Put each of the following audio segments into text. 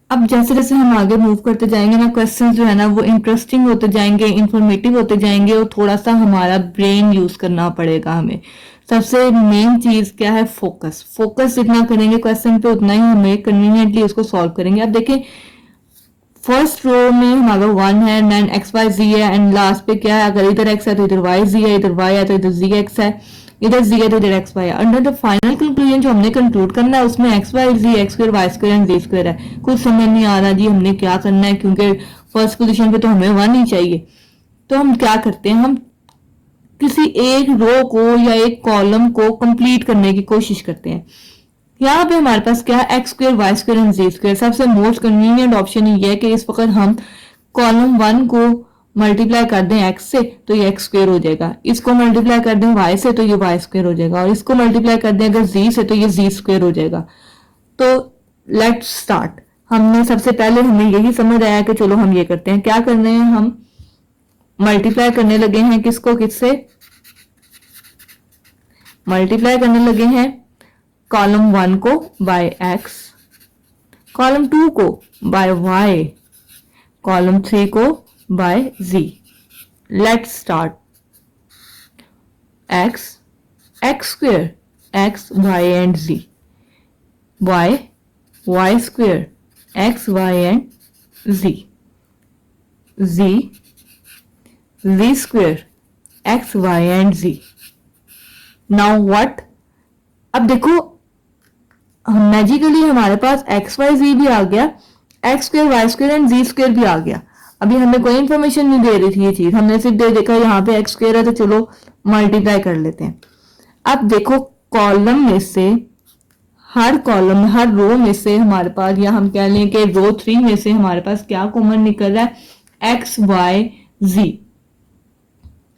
अब जैसे जैसे हम आगे मूव करते जाएंगे ना, क्वेश्चंस जो है ना वो इंटरेस्टिंग होते जाएंगे, इंफॉर्मेटिव होते जाएंगे, और थोड़ा सा हमारा ब्रेन यूज करना पड़ेगा हमें। सबसे मेन चीज क्या है? फोकस। फोकस जितना करेंगे क्वेश्चन पे उतना ही हमें कन्वीनियंटली उसको सॉल्व करेंगे। अब देखें, फर्स्ट रो में हमारा 1 है, देन एक्स वाई जी है, एंड लास्ट पे क्या है? अगर इधर एक्स है तो इधर वाई जी है, इधर वाई है तो इधर जी एक्स है, इधर जी है तो इधर एक्स वाई है। अंडर द फाइनल कंक्लूजन जो हमने कंक्लूड करना है उसमें x y z x square y square and z square है। कुछ समझ नहीं आ रहा जी हमने क्या करना है, क्योंकि फर्स्ट पोजिशन पे तो हमें 1 ही चाहिए। तो हम क्या करते हैं, हम किसी एक रो को या एक कॉलम को कंप्लीट करने की कोशिश करते हैं। यहाँ पे हमारे पास क्या है? X square y square and z square. सबसे मोस्ट कन्वीनियंट ऑप्शन ये है कि इस वक्त हम कॉलम 1 को मल्टीप्लाई कर दें एक्स से तो ये एक्स स्क्वायर हो जाएगा, इसको मल्टीप्लाई कर दें वाई से तो ये वाई स्क्वायर हो जाएगा, और इसको मल्टीप्लाई कर दें अगर जी से तो ये जी स्क्वायर हो जाएगा। तो लेट्स स्टार्ट। हमने सबसे पहले हमें यही समझ आया कि चलो हम ये करते हैं। क्या करने हैं? हम मल्टीप्लाई करने लगे हैं किसको किससे? मल्टीप्लाई करने लगे हैं कॉलम 1 को बाय एक्स, कॉलम 2 को बाय वाई, कॉलम 3 को by z. Let's start. X, x square, x y and z, y, y square, x y and z, z, z square, x y and z. Now what? अब देखो magically हमारे पास x y जी भी आ गया, x square y square and z square भी आ गया। अभी हमें कोई इंफॉर्मेशन नहीं दे रही थी ये चीज, हमने सिर्फ दे देखा यहाँ पे एक्स स्क्वायर है तो चलो मल्टीप्लाई कर लेते हैं। अब देखो कॉलम में से, हर कॉलम हर रो में से हमारे पास, या हम कह लें कि रो 3 में से हमारे पास क्या कॉमन निकल रहा है? X y z.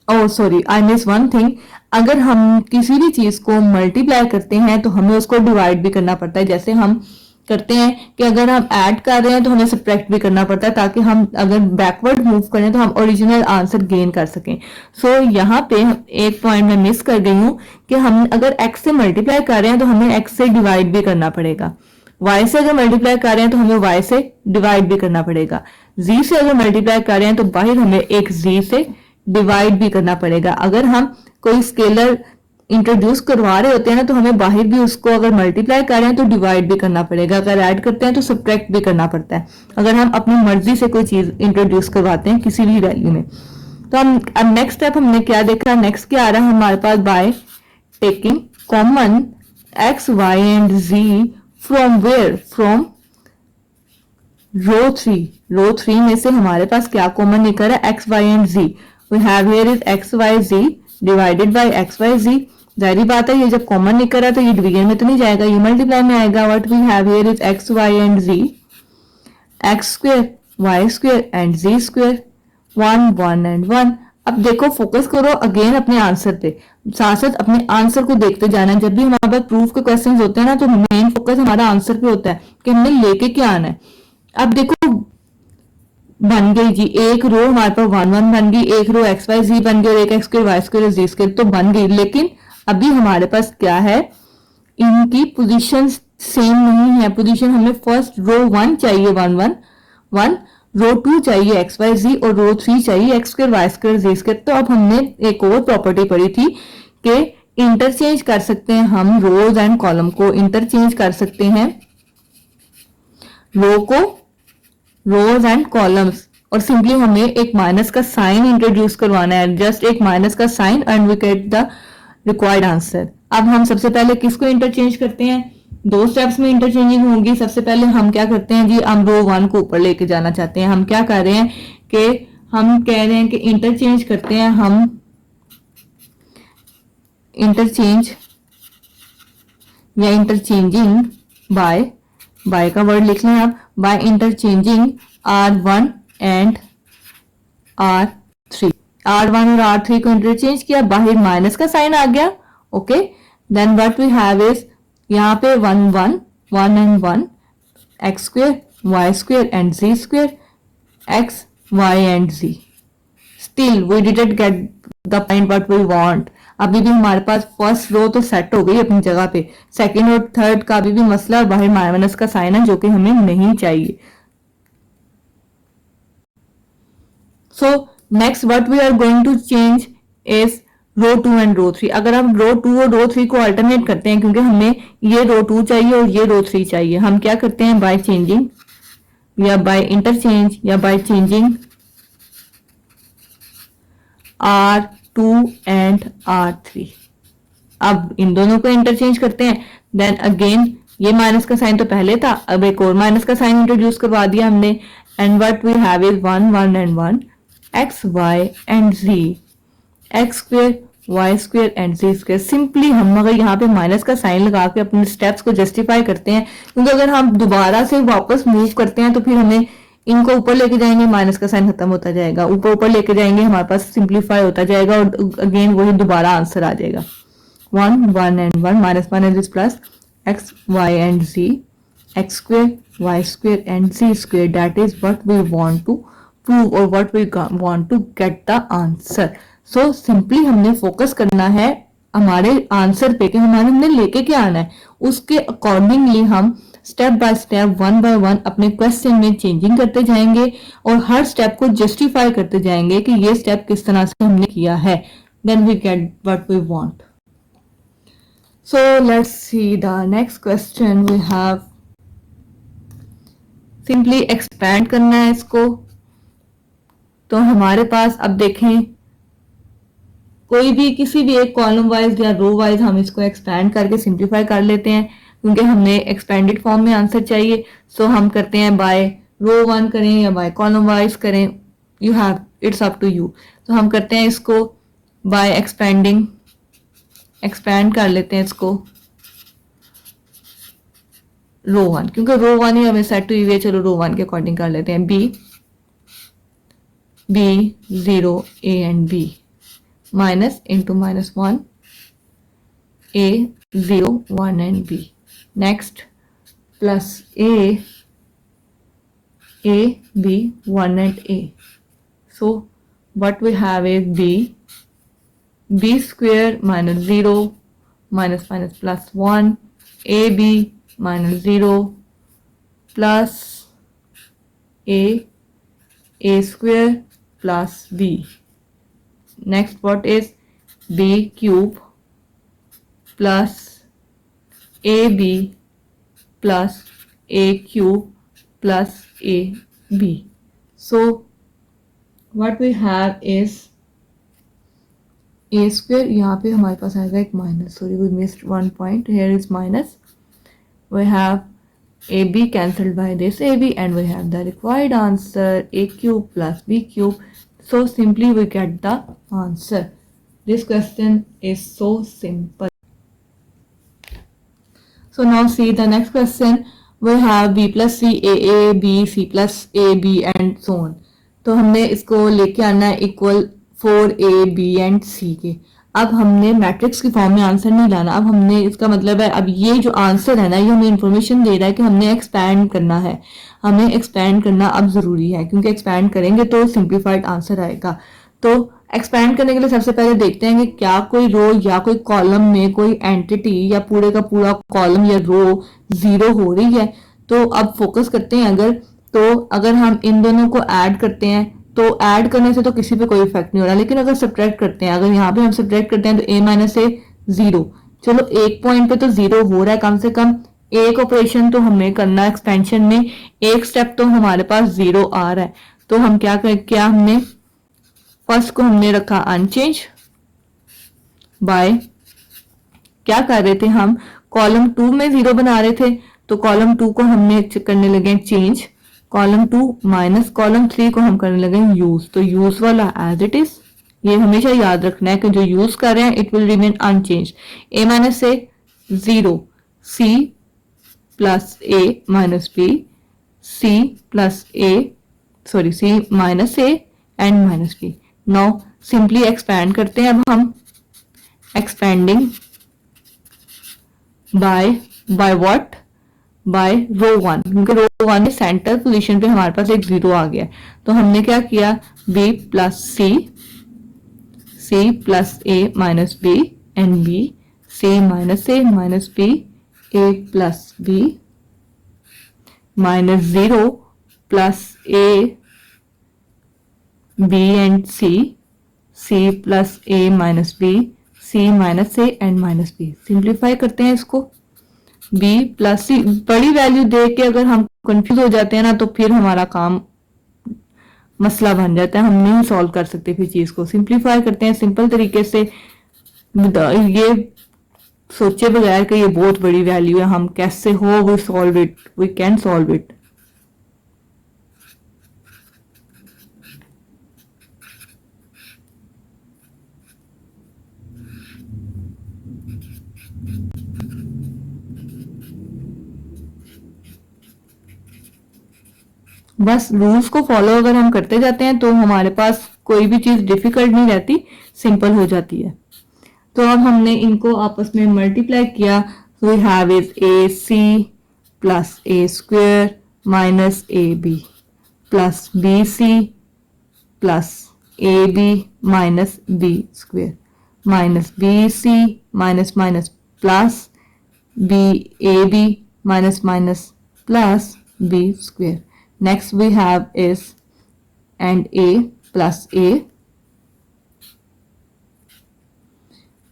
Oh sorry, I miss one thing. अगर हम किसी भी चीज को मल्टीप्लाई करते हैं तो हमें उसको डिवाइड भी करना पड़ता है। जैसे हम करते हैं कि अगर हम ऐड कर रहे हैं तो हमें सब्ट्रैक्ट भी करना पड़ता है, ताकि हम अगर बैकवर्ड मूव करें तो हम ओरिजिनल आंसर गेन कर सकें। सो यहाँ पे एक पॉइंट मैं मिस कर गई हूँ कि हम अगर एक्स से मल्टीप्लाई कर रहे हैं तो हमें एक्स से डिवाइड भी करना पड़ेगा। वाई से अगर मल्टीप्लाई कर रहे हैं तो हमें वाई से डिवाइड भी करना पड़ेगा। जी से अगर मल्टीप्लाई कर रहे हैं तो बाहर हमें एक जी से डिवाइड भी करना पड़ेगा। अगर हम कोई स्केलर इंट्रोड्यूस करवा रहे होते हैं ना तो हमें बाहर भी उसको अगर मल्टीप्लाई कर रहे हैं तो डिवाइड भी करना पड़ेगा, अगर ऐड करते हैं तो सब्ट्रैक्ट भी करना पड़ता है, अगर हम अपनी मर्जी से कोई चीज इंट्रोड्यूस करवाते हैं किसी भी वैल्यू में। तो हम अब नेक्स्ट स्टेप हमने क्या देखा? नेक्स्ट क्या आ रहा है हमारे पास? By taking common x y and z from where? From row 3। Row 3 में से हमारे पास क्या कॉमन निकल रहा है? X y and z. We have here is x y z divided by x y z. जाहिर बात है ये जब कॉमन निकल रहा है तो ये डिवीजन में तो नहीं जाएगा, ये मल्टीप्लाई में आएगा। What we have here is x y and z, x square y square and z square, 1 1 and 1। अब देखो फोकस करो अगेन अपने आंसर पे, साथ साथ अपने आंसर को देखते जाना। जब भी हमारे पास प्रूफ के क्वेश्चंस होते हैं ना तो मेन फोकस हमारा आंसर पे होता है कि हमने लेके क्या आना है। अब देखो बन गई जी एक रो हमारे पास 1 1 बन गई, एक रो एक्स वाई जी बन गई और एक एक्स स्क्वायर वाई स्क्वायर जी स्क्वायर तो बन गई। लेकिन अभी हमारे पास क्या है? इनकी पोजीशन सेम नहीं है। पोजीशन हमें फर्स्ट रो 1 चाहिए 1 1 1, रो 2 चाहिए एक्स वाई जी और रो 3 चाहिए एक्स स्क्वायर वाई स्क्वायर जी स्क्वायर। तो अब हमने एक और प्रॉपर्टी पढ़ी थी कि इंटरचेंज कर सकते हैं हम रोज एंड कॉलम को, इंटरचेंज कर सकते हैं रो को, रोज एंड कॉलम्स, और सिंपली हमें एक माइनस का साइन इंट्रोड्यूस करवाना है, जस्ट एक माइनस का sign and we get the required answer. अब हम सबसे पहले किसको इंटरचेंज करते हैं? दो स्टेप्स में इंटरचेंजिंग होंगी। सबसे पहले हम क्या करते हैं जी, हम रो 1 को ऊपर लेके जाना चाहते हैं। हम क्या कर रहे हैं कि हम कह रहे हैं कि इंटरचेंज करते हैं, हम इंटरचेंज या इंटरचेंजिंग बाय का वर्ड लिख लें आप, by interchanging R1 and R3। R1 और R3 को इंटरचेंज किया, बाहर माइनस का साइन आ गया। Okay, then what we have is यहाँ पे 1 1 1 and 1, x square y square and z square, x y and z. Still we didn't get the point what we want. अभी भी हमारे पास फर्स्ट रो तो set हो गई अपनी जगह पे, सेकंड और थर्ड का अभी भी मसला, बाहर माइनस का साइन है जो कि हमें नहीं चाहिए। So next what we are going to change is row 2 and row 3. अगर हम रो 2 और रो 3 को अल्टरनेट करते हैं, क्योंकि हमें ये रो 2 चाहिए और ये रो 3 चाहिए, हम क्या करते हैं बाय चेंजिंग या बाय इंटरचेंज या by changing R2 and R3. अब इन दोनों को इंटरचेंज करते हैं. देन अगेन ये माइनस का साइन तो पहले था, अब एक और माइनस का साइन इंट्रोड्यूस करवा दिया हमने. And what we have is 1 1 and 1 x y and z, x square y square and z square. Simply हम अगर यहाँ पे माइनस का साइन लगा के अपने स्टेप्स को जस्टिफाई करते हैं, क्योंकि अगर हम दोबारा से वापस मूव करते हैं तो फिर हमें इनको ऊपर लेके जाएंगे, माइनस का साइन खत्म होता जाएगा, ऊपर ऊपर लेके जाएंगे, हमारे पास सिंप्लीफाई होता जाएगा और अगेन वही दोबारा आंसर आ जाएगा. 1 1 and 1 minus minus is plus x y and z, x square y square and z square. That is what we want to prove और what we want to get the answer. So simply हमने focus करना है हमारे answer पे कि हमने लेके क्या आना है, उसके अकॉर्डिंगली हम स्टेप बाय स्टेप 1 बाय 1 अपने क्वेश्चन में चेंजिंग करते जाएंगे और हर स्टेप को जस्टिफाई करते जाएंगे कि ये स्टेप किस तरह से हमने किया है. Then we get what we want. So let's see the next question we have. Simply expand करना है इसको. तो हमारे पास अब देखें कोई भी किसी भी एक कॉलम वाइज या रो वाइज हम इसको एक्सपैंड करके सिंप्लीफाई कर लेते हैं, क्योंकि हमें एक्सपेंडेड फॉर्म में आंसर चाहिए. सो हम करते हैं बाय रो 1 करें या बाय कॉलम वाइज करें, you have its up to you. तो हम करते हैं इसको बाय एक्सपेंडिंग, एक्सपैंड कर लेते हैं इसको रो 1, क्योंकि रो 1 ही हमें सेट हुई है. चलो रो 1 के अकॉर्डिंग कर लेते हैं. B 0 a and b minus into minus 1 a 0 1 and b. Next plus a b 1 and a. So what we have is b square minus 0 minus minus plus 1 ab minus 0 plus a square plus b. Next what is b cube plus ab plus a cube plus ab. So what we have is a square. यहाँ पे हमारे पास आएगा एक minus, sorry we missed one point, here is minus. We have ab cancelled by this ab and we have the required answer a cube plus b cube. So simply we get the answer. This question is so simple. So now see the next question. We have b plus c a b c plus a b and so on. तो हमने इसको लेके आना है equal 4a b and c के. अब हमने matrix की फॉर्म में आंसर नहीं लाना. अब हमने इसका मतलब है अब ये जो आंसर है ना, ये हमें इंफॉर्मेशन दे रहा है कि हमने एक्सपैंड करना है. हमें एक्सपैंड करना अब जरूरी है, क्योंकि एक्सपैंड करेंगे तो सिंप्लीफाइड आंसर आएगा. तो एक्सपैंड करने के लिए सबसे पहले देखते हैं कि क्या कोई रो या कोई कॉलम में कोई एंटिटी या पूरे का पूरा कॉलम या रो जीरो हो रही है. तो अब फोकस करते हैं. अगर हम इन दोनों को ऐड करते हैं तो ऐड करने से तो किसी पे कोई इफेक्ट नहीं हो रहा, लेकिन अगर सब्ट्रैक्ट करते हैं, अगर यहाँ पे हम सब्ट्रैक्ट करते हैं तो a माइनस ए 0. चलो एक पॉइंट पे तो 0 हो रहा है, कम से कम एक ऑपरेशन तो हमें करना है एक्सपेंशन में, एक स्टेप तो हमारे पास 0 आ रहा है. तो हम क्या हमने फर्स्ट को हमने रखा अनचेंज बाय क्या कर रहे थे हम कॉलम 2 में 0 बना रहे थे, तो कॉलम 2 को हमने करने लगे चेंज, कॉलम 2 माइनस कॉलम 3 को हम करने लगे यूज. तो यूज वाला एज इट इज, ये हमेशा याद रखना है कि जो यूज कर रहे हैं it will remain unchange. a minus a 0 c plus a minus b c plus a sorry c minus a and minus b. Now simply expand करते हैं. अब हम expanding by what by row 1, क्योंकि रो 1 में centre position पे हमारे पास एक 0 आ गया. तो हमने क्या किया b plus c plus a minus b and b c minus a minus b a plus b minus 0 plus a b and c plus a minus b, c minus a and minus b। Simplify करते हैं इसको। b plus c, बड़ी value देख के अगर हम confuse हो जाते हैं ना तो फिर हमारा काम मसला बन जाता है, हम नहीं सॉल्व कर सकते फिर चीज को। सिंप्लीफाई करते हैं सिंपल तरीके से, ये सोचे बगैर कि ये बहुत बड़ी वैल्यू है, हम कैसे हो we solve it, we can solve it. बस रूल्स को फॉलो अगर हम करते जाते हैं तो हमारे पास कोई भी चीज डिफिकल्ट नहीं रहती, सिंपल हो जाती है। तो अब हमने इनको आपस में मल्टीप्लाई किया, we have is a C plus a square minus A B plus b c plus a b minus b square minus b c minus minus plus b a b minus minus plus b square. Next we have is and a plus a,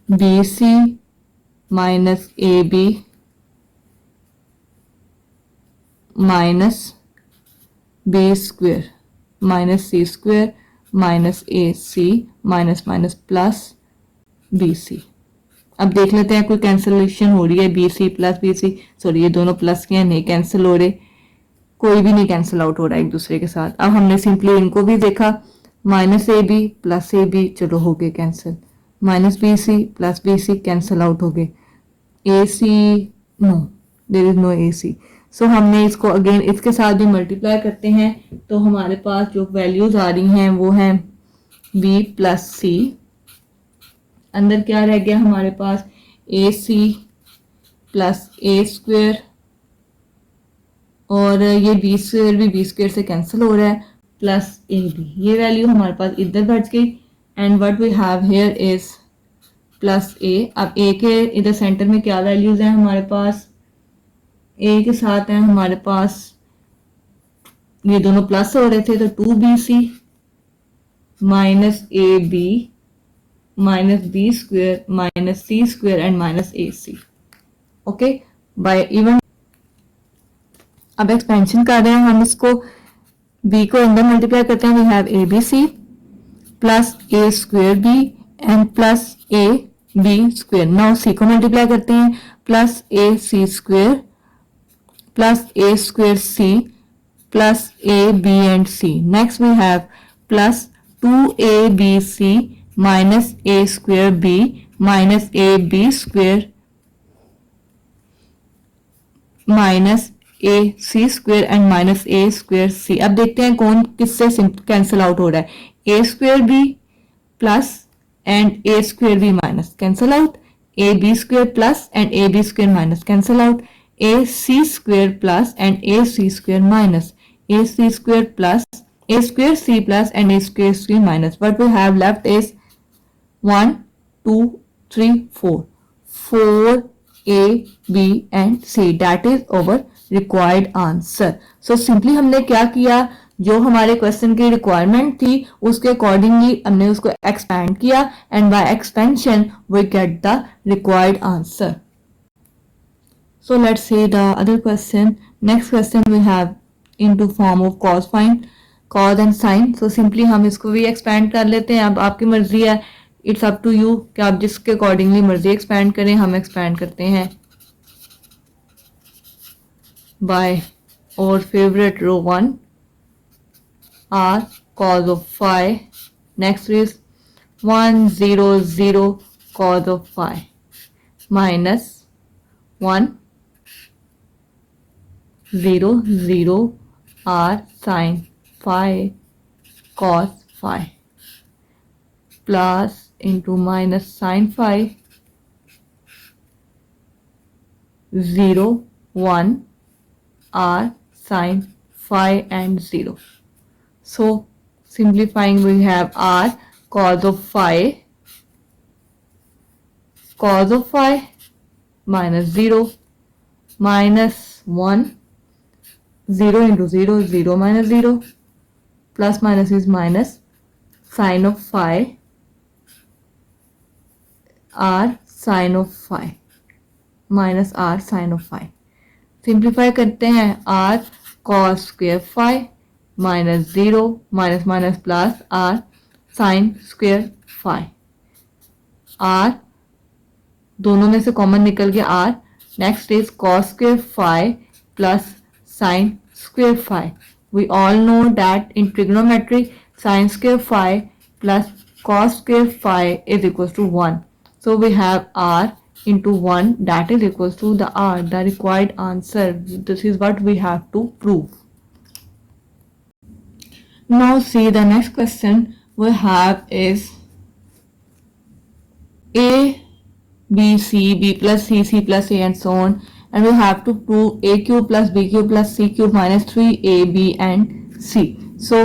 bc minus ab minus b square minus c square minus ac minus minus plus bc। अब देख लेते हैं कोई cancellation हो रही है, b c plus b c, sorry ये दोनों प्लस के हैं, नहीं कैंसिल हो रहे, कोई भी नहीं कैंसिल आउट हो रहा है एक दूसरे के साथ। अब हमने सिंपली इनको भी देखा, minus A B plus a b, चलो हो गए cancel, minus b c plus b c cancel out हो गए, a c no, there is no a c. So हमने इसको अगेन इसके साथ भी मल्टीप्लाई करते हैं तो हमारे पास जो वैल्यूज आ रही हैं वो हैं बी प्लस सी, अंदर क्या रह गया हमारे पास ए सी प्लस ए स्क्वेयर, और ये बी स्क्वेयर भी बी स्क्वेयर से कैंसिल हो रहा है, प्लस ए बी, ये वैल्यू हमारे पास इधर बच गई। And what we have here is plus a. अब ए के इधर सेंटर में क्या वैल्यूज हैं हमारे पास, ए के साथ हैं हमारे पास, ये दोनों प्लस हो रहे थे तो 2bc minus A b minus b square minus c square and minus A c. Okay, by even अब एक्सपेंशन कर रहे हैं हम इसको, b को अंदर मल्टीप्लाई करते हैं, we have a b c plus a square b and plus a b square. Now c को मल्टीप्लाई करते हैं, plus a c square plus a square c plus a B and c. Next we have plus 2abc minus a square b minus A b square minus A c square and minus a square c. अब देखते हैं कौन किससे cancel out हो रहा है, a square b plus and a square b minus cancel out, a b square plus and A b square minus cancel out, a c square plus and a c square minus A c square plus a square c plus and a square c minus. What we have left is 1 2 3 4 4 a b and c, that is our required answer. So simply हमने क्या किया, जो हमारे question की requirement थी उसके accordingly हमने उसको एक्सपैंड किया and by expansion we get the required answer. So let's see the other question. Next question we have into form of cos find, cos and sin. So simply हम इसको भी expand कर लेते हैं. अब आपकी मर्जी है, इट्स अप टू यू कि आप जिसके अकॉर्डिंगली मर्जी एक्सपैंड करें. हम एक्सपैंड करते हैं बाय और favourite row 1 r cos of phi. Next is 1 0 0 cos of phi minus 1 0 0 r sin phi cos phi plus into minus sin phi 0 1 r sin phi and 0. So simplifying we have r cos of phi minus 0 minus 1 0 into 0 0 minus 0 plus minus is minus sin of phi r sin of phi minus r sin of phi। Simplify करते हैं r cos square phi minus 0 minus minus plus r sin square phi। r दोनों में से common निकल गया r। Next is cos square phi plus sin square phi। We all know that in trigonometry sin square phi plus cos square phi is equals to 1. So we have r into 1 that is equals to the r, the required answer. This is what we have to prove. Now see the next question we have is a b c b plus c c plus a and so on, and we have to prove a cube plus b cube plus c cube minus 3ab and c. So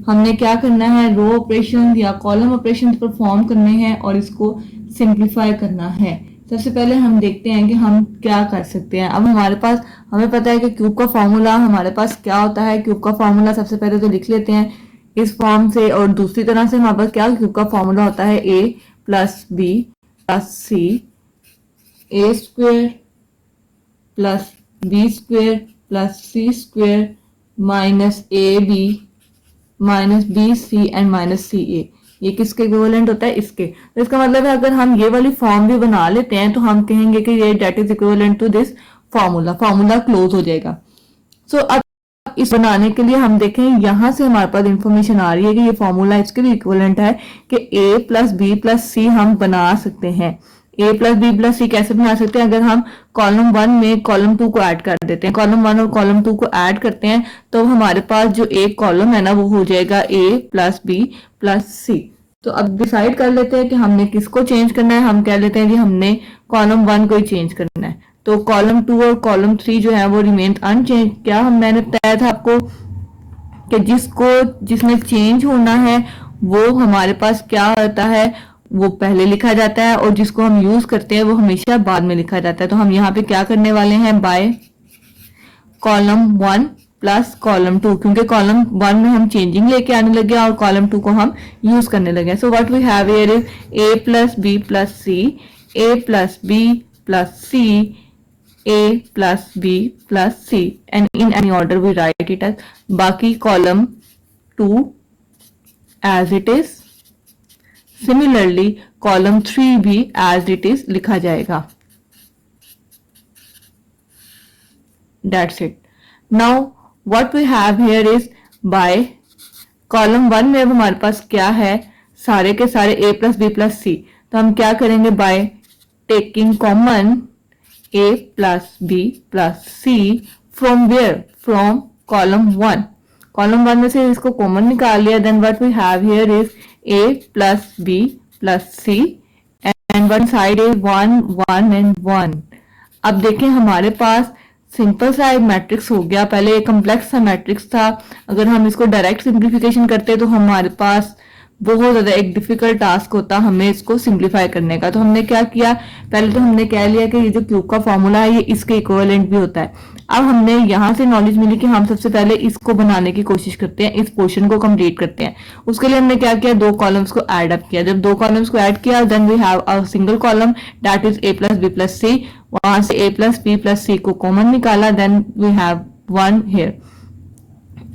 हमने क्या करना है, row operation या column operation perform करने हैं और इसको simplify करना है। सबसे पहले हम देखते हैं कि हम क्या कर सकते हैं। अब हमारे पास, हमें पता है कि क्यूब का फॉर्मूला हमारे पास क्या होता है। क्यूब का फॉर्मूला सबसे पहले तो लिख लेते हैं इस फॉर्म से, और दूसरी तरह से हमारे पास क्या क्यूब का फॉर्मूला होता है, a plus B plus c a square plus b square plus c square minus A b minus b c and minus c a. ये किसके इक्विवेलेंट होता है, इसके। तो इसका मतलब है अगर हम ये वाली फॉर्म भी बना लेते हैं तो हम कहेंगे कि ये det is equivalent to this formula, formula close हो जाएगा। सो अब इस बनाने के लिए हम देखें, यहां से हमारे पास इंफॉर्मेशन आ रही है कि ये फॉर्मूला इसके भी इक्विवेलेंट है कि a प्लस बी प्लस सी हम बना सकते हैं। a प्लस बी प्लस सी कैसे बना सकते हैं, अगर हम कॉलम 1 में कॉलम 2 को ऐड कर देते हैं, कॉलम 1 और कॉलम 2 को ऐड करते हैं तो हमारे पास जो एक कॉलम है ना वो हो जाएगा a plus B plus c. तो अब डिसाइड कर लेते हैं कि हमने किसको चेंज करना है। हम कह लेते हैं कि हमने कॉलम 1 को ही चेंज करना है। तो कॉलम 2 और कॉलम 3 जो है वो रिमेन अनचेंज। क्या मैंने बताया था आपको कि जिसमें चेंज होना है वो हमारे पास क्या होता है, वो पहले लिखा जाता है, और जिसको हम यूज करते हैं वो हमेशा बाद में लिखा जाता है। तो हम यहाँ पे क्या करने वाले हैं, बाय कॉलम 1 प्लस कॉलम 2, क्योंकि कॉलम 1 में हम चेंजिंग लेके आने लगे और कॉलम 2 को हम यूज करने लगे। So what we have here is a plus B plus c, a plus B plus c, a plus B plus c, and in any order we write it as. बाकी column 2 as it is, similarly column 3 भी as it is लिखा जाएगा। That's it. Now what we have here is by column 1 में अब हमारे पास क्या है, सारे के सारे a plus B plus c. तो हम क्या करेंगे, by taking common a plus B plus c from where, from column 1। Column 1 में से इसको कॉमन निकाल लिया, then what we have here is a plus B plus c and one side is 1 1 and 1। अब देखें हमारे पास सिंपल सा एक मैट्रिक्स हो गया, पहले एक कम्प्लेक्स सा मैट्रिक्स था। अगर हम इसको डायरेक्ट सिंप्लीफिकेशन करते तो हमारे पास बहुत ज्यादा एक डिफिकल्ट टास्क होता हमें इसको सिंप्लीफाई करने का। तो हमने क्या किया, पहले तो हमने कह लिया कि ये जो क्यूब का फॉर्मूला है ये इसके इक्विवेलेंट भी होता है। अब हमने यहाँ से नॉलेज मिली कि हम सबसे पहले इसको बनाने की कोशिश करते हैं, इस पोर्शन को कंप्लीट करते हैं। उसके लिए हमने क्या किया, दो कॉलम्स को ऐड अप किया। जब दो कॉलम्स को ऐड किया then we have a single column that is a plus B plus c. वहां से a plus B plus c को कॉमन निकाला, देन वी हैव 1 हियर।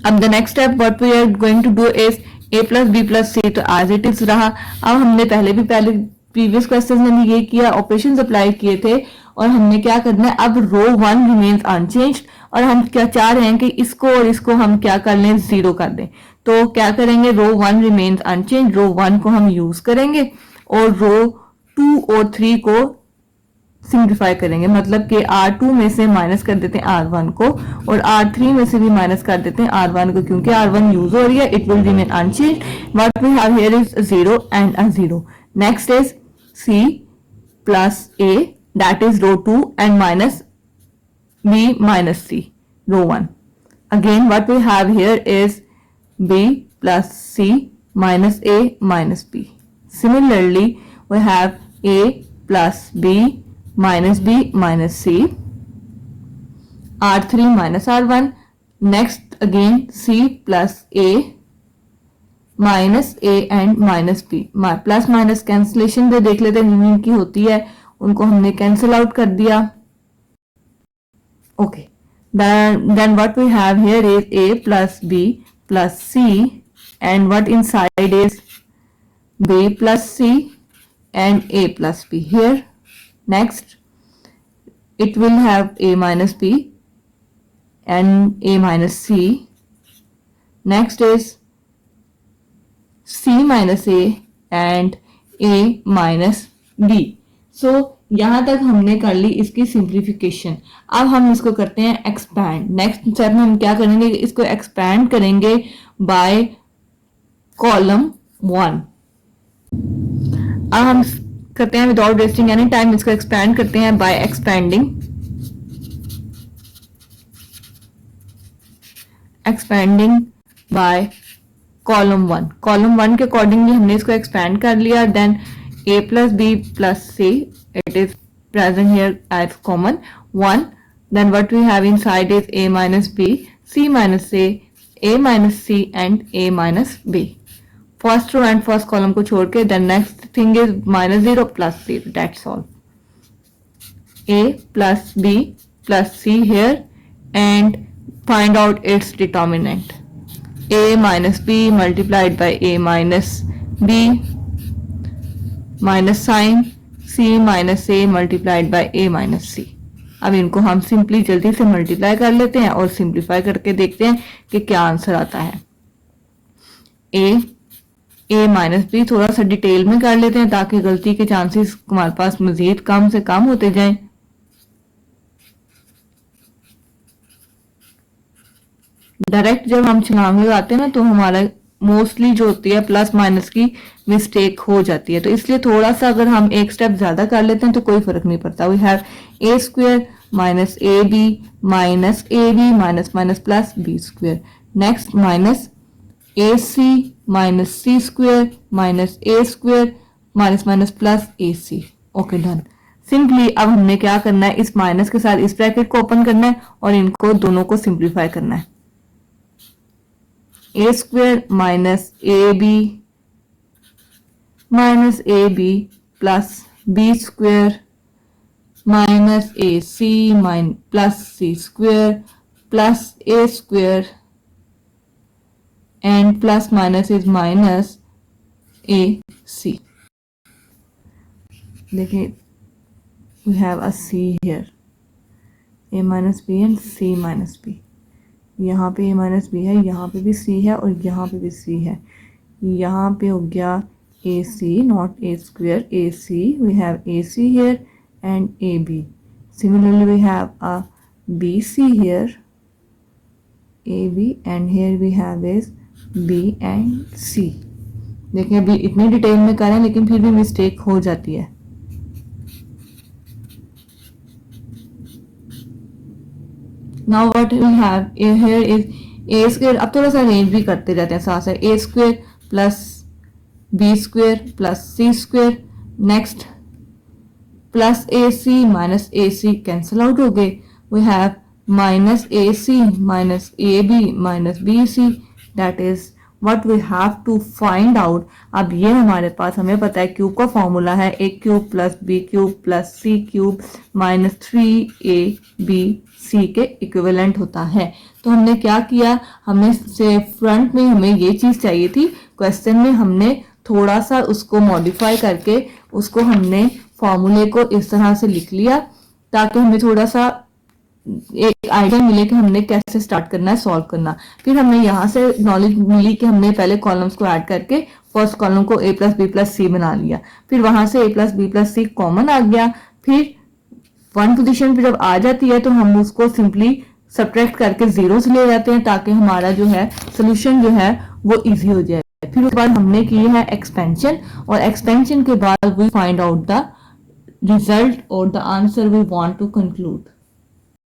अब the next step what we are going to do is a plus B plus c, तो as it is रहा। अब हमने पहले प्रीवियस क्वेश्चन में ये किया, ऑपरेशन अप्लाई किए थे, और हमने क्या करना है, अब रो 1 रिमेन्स अनचेंज्ड, और हम क्या चाह रहे हैं कि इसको और इसको हम क्या कर लें, 0 कर दें। तो क्या करेंगे, रो 1 रिमेन्स अनचेंज्ड, रो 1 को हम यूज करेंगे और रो 2 और 3 को सिंप्लीफाई करेंगे। मतलब कि R2 में से माइनस कर देते हैं R1 को, और R3 में से भी माइनस कर देते हैं R1 को, क्योंकि R1 यूज हो रही है, it will remain unchanged. What we have here is 0 and a 0। Next is C plus A, that is row 2, and minus B minus C, row 1। Again what we have here is B plus C minus A minus B। Similarly we have A plus B minus B minus C, R3 minus R1. Next again C plus A minus a and minus b. Plus minus cancellation पे देख लेते हैं की होती है, उनको हमने cancel out कर दिया। Okay, then what we have here is a plus b plus c, and what inside is b plus c and a plus b here. Next it will have a minus b and a minus c. Next is c minus a and a minus b. So यहाँ तक हमने कर ली इसकी simplification. अब हम इसको करते हैं एक्सपैंड। नेक्स्ट स्टेप में हम क्या करेंगे, इसको एक्सपैंड करेंगे बाय कॉलम 1। अब हम करते हैं विदाउट वेस्टिंग एनी टाइम, इसको एक्सपैंड करते हैं by expanding by column 1। Column 1 के अकॉर्डिंगली हमने इसको एक्सपैंड कर लिया। Then a plus b plus c, it is present here as common 1. Then what we have inside is a minus b, c minus a minus c and a minus b. First row and first column को छोड़ के then next thing is minus 0 plus 0, that's all. a plus b plus c here and find out its determinant. a minus b multiplied by a minus b minus sign c minus a multiplied by a minus c। अब इनको हम simply जल्दी से multiply कर लेते हैं और simplify करके देखते हैं कि क्या आंसर आता है। a माइनस b थोड़ा सा डिटेल में कर लेते हैं ताकि गलती के चांसेस हमारे पास मजीद कम से कम होते जाएं। डायरेक्ट जब हम छलांग लगाते हैं ना तो हमारा मोस्टली जो होती है प्लस माइनस की मिस्टेक हो जाती है, तो इसलिए थोड़ा सा अगर हम एक स्टेप ज्यादा कर लेते हैं तो कोई फर्क नहीं पड़ता। We have a square minus A b minus minus plus B square. Next minus A c minus c square minus a square minus minus plus a c. Okay done. Simply अब हमने क्या करना है, इस माइनस के साथ इस bracket को ओपन करना है और इनको दोनों को सिंप्लीफाई करना है। A square minus A B plus B square minus A C plus C square plus A square and plus minus is minus A C. देखिए we have a C here, A minus B and C minus B. यहाँ पे ए minus B है, यहाँ पे भी सी है और यहाँ पे भी सी है। यहाँ पे हो गया A C not A square, A C. We have A C here and A B. Similarly we have a B C here, A B, and here we have is B and C. देखिए अभी इतनी detail में कर रहे हैं लेकिन फिर भी मिस्टेक हो जाती है। Now what we have here is a square। अब थोड़ा सा रेंज भी करते जाते हैं साथ साथ। a square plus b square plus c square. Next plus a c minus A c cancel out हो गए। We have minus A c minus A b minus b c. That is what we have to find out. अब ये हमारे पास, हमें पता है cube का formula है A cube plus B cube plus C cube minus 3ab C के equivalent होता है। तो हमने क्या किया, हमने से फ्रंट में हमें ये चीज चाहिए थी, क्वेश्चन में हमने थोड़ा सा उसको मॉडिफाई करके उसको हमने फॉर्मूले को इस तरह से लिख लिया ताकि हमें थोड़ा सा एक आइडिया मिले कि हमने कैसे स्टार्ट करना है सॉल्व करना। फिर हमें यहाँ से नॉलेज मिली कि हमने पहले कॉलम्स को ऐड करके फर्स्ट कॉलम को a plus B plus C बना लिया। फिर वहां से a plus B plus C common आ गया। फिर वन पोजीशन पे जब आ जाती है तो हम उसको सिंपली सब्ट्रैक्ट करके जीरो ले जाते हैं ताकि हमारा जो है सोल्यूशन जो है वो इजी हो जाए। फिर उसके बाद हमने की है एक्सपेंशन, और एक्सपेंशन के बाद we find out the result और the answer we want to conclude.